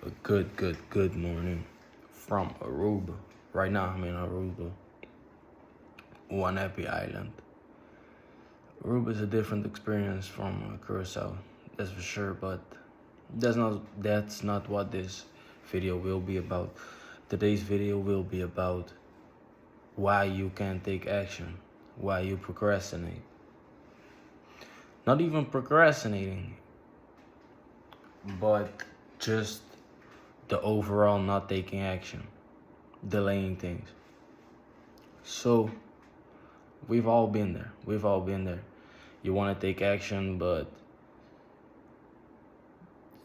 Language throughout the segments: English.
A good morning from Aruba. Right now I'm in Aruba, one happy island. Aruba is a different experience from Curacao, that's for sure, but that's not what this video will be about. Today's video will be about why you can't take action, why you procrastinate. Not even procrastinating, but just the overall not taking action, delaying things. So we've all been there. We've all been there. You want to take action, but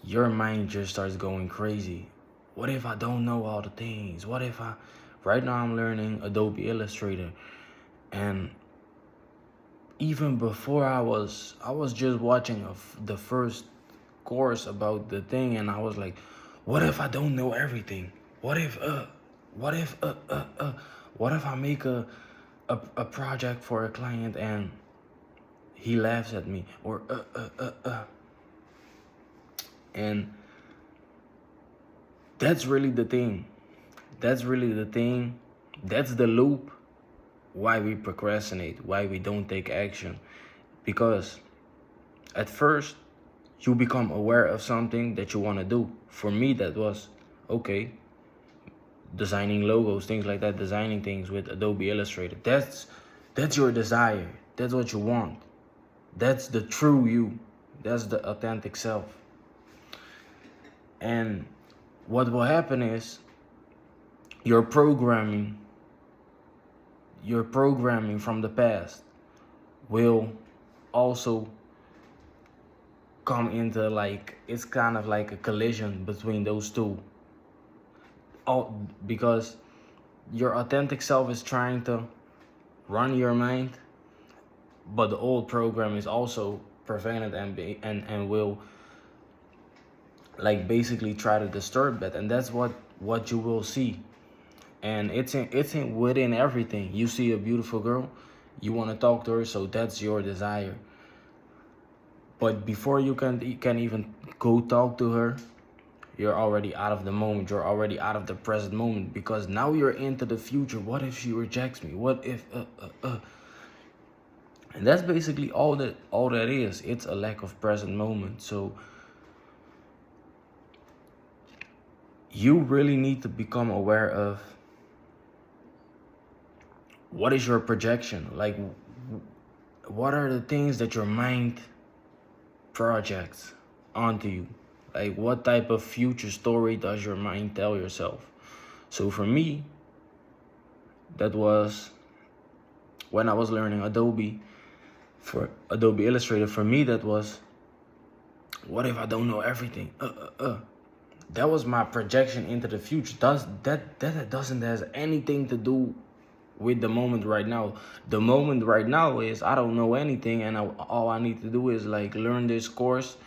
your mind just starts going crazy. What if I don't know all the things? Right now I'm learning Adobe Illustrator, and even before I was just watching the first course about the thing, and I was like, what if I don't know everything? What if what if what if I make a project for a client and he laughs at me, or and that's really the thing. That's really the thing. That's the loop why we procrastinate, why we don't take action. Because at first you become aware of something that you want to do. For me, that was okay, designing logos, things like that, designing things with Adobe Illustrator. That's your desire. That's what you want. That's the true you. That's the authentic self. And what will happen is your programming from the past will also come into, like, it's kind of like a collision between those two. All because your authentic self is trying to run your mind, but the old program is also prevented and will, like, basically try to disturb that. And that's what you will see. And it's within everything. You see a beautiful girl, you want to talk to her, so that's your desire. But before you can even go talk to her, you're already out of the moment. You're already out of the present moment, because now you're into the future. What if she rejects me? What if And that's basically all that is. It's a lack of present moment. So you really need to become aware of what is your projection. Like, what are the things that your mind projects onto you? Like, what type of future story does your mind tell yourself? So for me, that was when I was learning Adobe Illustrator. For me, that was, what if I don't know everything? That was my projection into the future. That doesn't have anything to do with the moment right now. The moment right now is, I don't know anything, and all I need to do is, like, learn this course,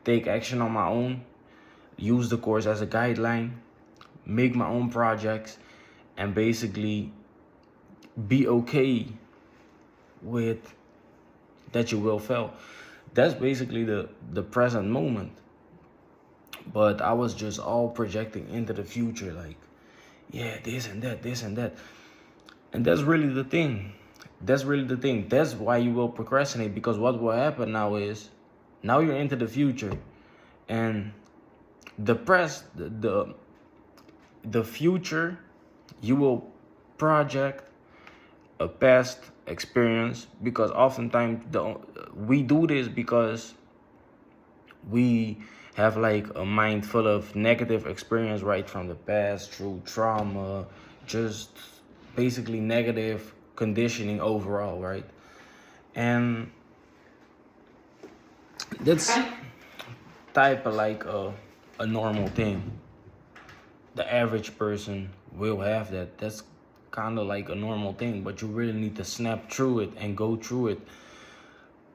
take action on my own, use the course as a guideline, make my own projects, and basically be okay with that you will fail. That's basically the present moment. But I was just all projecting into the future, like, yeah, this and that. And that's really the thing. That's why you will procrastinate, because what will happen now is, now you're into the future, and the future, you will project a past experience, because oftentimes we do this because we have, like, a mind full of negative experience right from the past, through trauma, just basically negative conditioning overall, right? And that's type of like a normal thing. The average person will have that. That's kind of like a normal thing, but you really need to snap through it and go through it.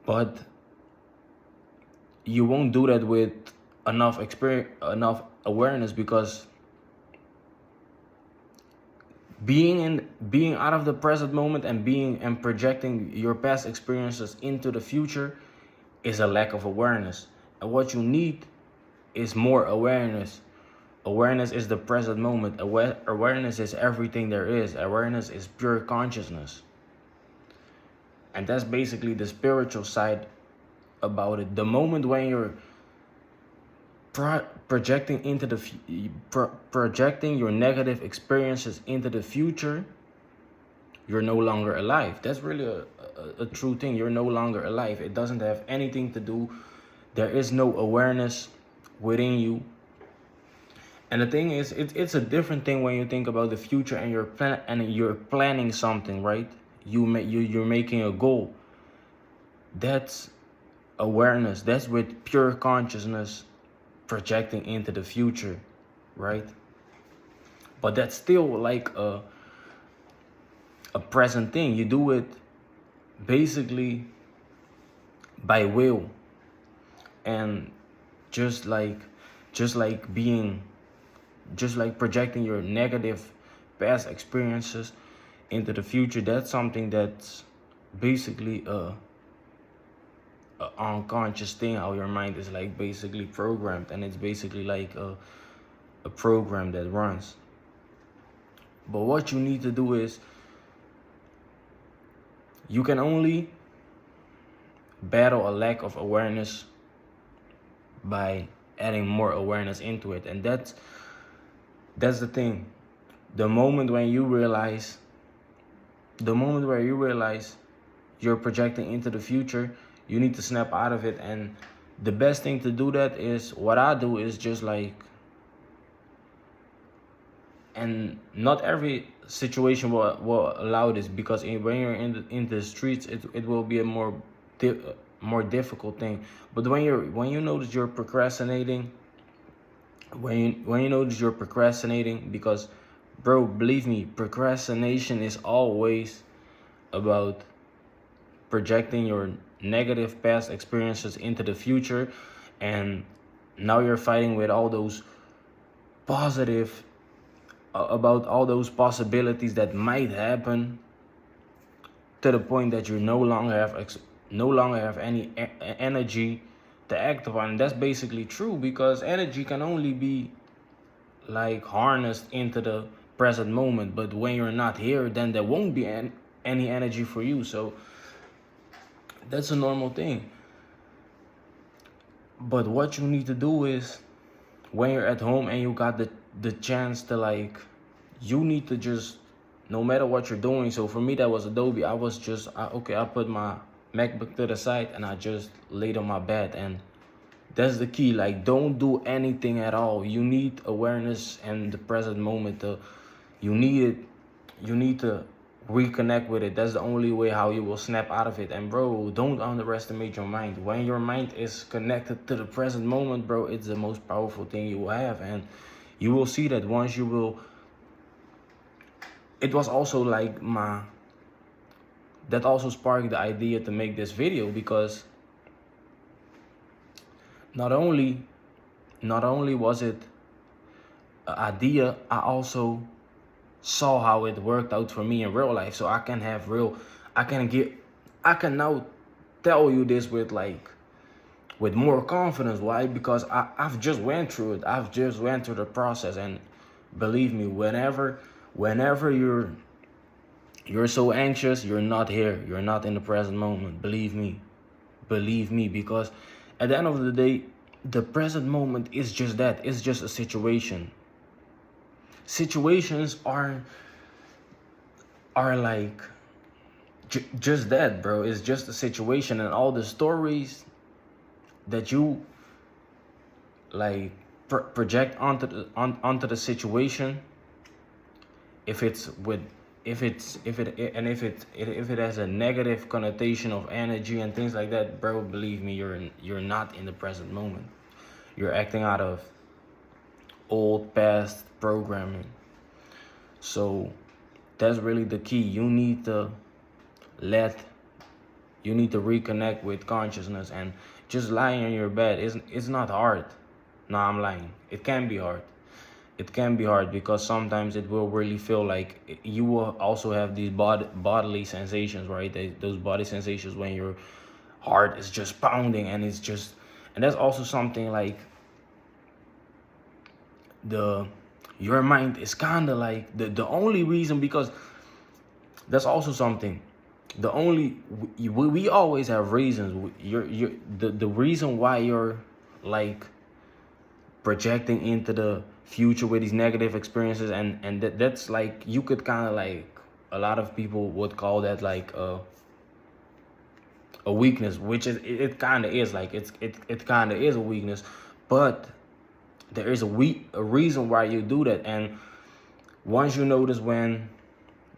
But you won't do that with enough experience, enough awareness, because being out of the present moment and projecting your past experiences into the future is a lack of awareness. And what you need is more awareness. Awareness is the present moment. Awareness is everything there is. Awareness is pure consciousness. And that's basically the spiritual side about it. The moment when you're projecting into the projecting your negative experiences into the future, you're no longer alive. That's really a true thing. You're no longer alive. It doesn't have anything to do. There is no awareness within you. And the thing is, it's a different thing when you think about the future and you're planning something, right? You're making a goal. That's awareness. That's with pure consciousness projecting into the future, right? But that's still like a present thing. You do it basically by will, and just like projecting your negative past experiences into the future. That's something that's basically a unconscious thing, how your mind is like basically programmed, and it's basically like a program that runs. But what you need to do is, you can only battle a lack of awareness by adding more awareness into it. And that's the thing. The moment where you realize you're projecting into the future, you need to snap out of it. And the best thing to do that is, what I do is just like, and not every situation will allow this, because when you're in the streets, it will be a more difficult thing. But when you notice you're procrastinating, when you notice you're procrastinating, because bro, believe me, procrastination is always about projecting your negative past experiences into the future, and now you're fighting with all those positive about all those possibilities that might happen, to the point that you no longer have any energy to act upon. And that's basically true, because energy can only be like harnessed into the present moment. But when you're not here, then there won't be any energy for you. So that's a normal thing. But what you need to do is, when you're at home and you got the chance to like, you need to just, no matter what you're doing. So for me, that was Adobe. I was just, I put my MacBook to the side and I just laid on my bed. And that's the key. Like, don't do anything at all. You need awareness and the present moment. You need to reconnect with it. That's the only way how you will snap out of it. And bro, don't underestimate your mind. When your mind is connected to the present moment, bro, it's the most powerful thing you will have. And you will see that once you will. It was also like that also sparked the idea to make this video, because not only was it an idea, I also saw how it worked out for me in real life. So I can now tell you this with more confidence. Why? Because I've just went through it. I've just went through the process. And believe me, whenever you're so anxious, you're not here. You're not in the present moment. Believe me, because at the end of the day, the present moment is just that. It's just a situation. Situations are like just that, bro. It's just a situation. And all the stories that you like project onto the situation, if it has a negative connotation of energy and things like that, bro, believe me, you're not in the present moment. You're acting out of old past programming. So that's really the key. You need to reconnect with consciousness. And just lying in your bed it's not hard. No, I'm lying. It can be hard. It can be hard, because sometimes it will really feel like you will also have these bodily sensations, right? Those body sensations when your heart is just pounding, and that's also something like your mind is kind of like the only reason, because that's also something. The only we always have reasons. The reason why you're like projecting into the future with these negative experiences, and that's like, you could kind of like, a lot of people would call that like a weakness, which is, it kind of is, like, it kind of is a weakness, but there is a reason why you do that. And once you notice, when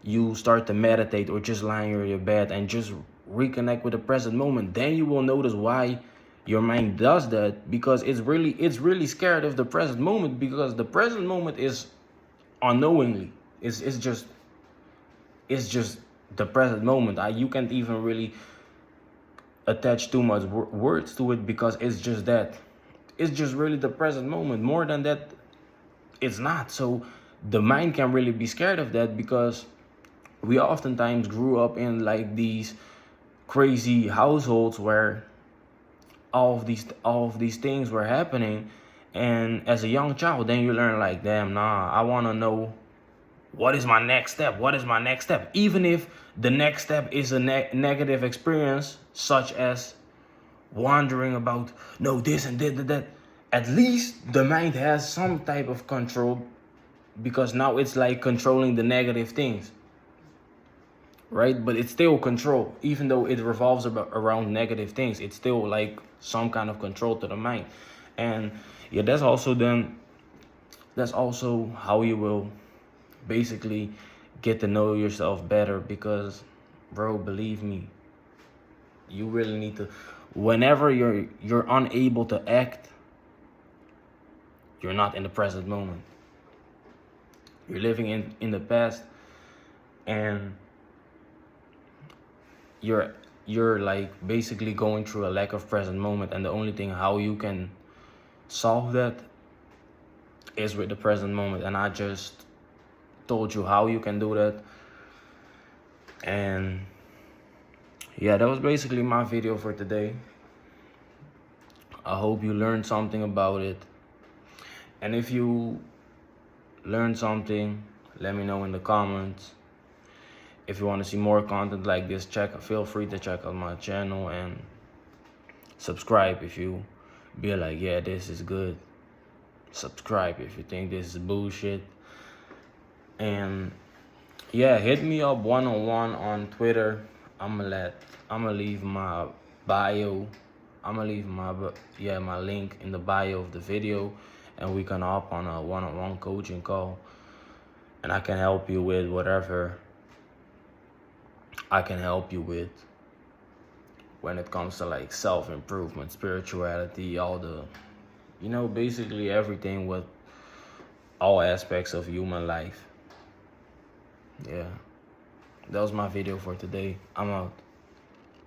you start to meditate or just lying in your bed and just reconnect with the present moment, then you will notice why your mind does that, because it's really scared of the present moment, because the present moment is unknowingly, it's just the present moment. You can't even really attach too much words to it, because it's just that, it's just really the present moment. More than that, it's not. So the mind can really be scared of that, because we oftentimes grew up in like these crazy households where all of these things were happening. And as a young child, then you learn like, damn, nah, I want to know, what is my next step? What is my next step? Even if the next step is a negative experience, such as wondering about, no, this and that, at least the mind has some type of control, because now it's like controlling the negative things, right? But it's still control, even though it revolves around negative things. It's still like some kind of control to the mind. And yeah, that's also how you will basically get to know yourself better, because, bro, believe me, you really need to, whenever you're unable to act, you're not in the present moment. You're living in the past, and you're like basically going through a lack of present moment. And the only thing how you can solve that is with the present moment. And I just told you how you can do that. And yeah, that was basically my video for today. I hope you learned something about it. And if you learned something, let me know in the comments. If you want to see more content like this, feel free to check out my channel and subscribe if you be like, yeah, this is good. Subscribe if you think this is bullshit. And yeah, hit me up one-on-one on Twitter. I'm gonna leave my bio. I'm gonna leave my link in the bio of the video, and we can hop on a one-on-one coaching call, and I can help you with whatever I can help you with when it comes to like self-improvement, spirituality, all the, basically everything with all aspects of human life. Yeah, that was my video for today. I'm out.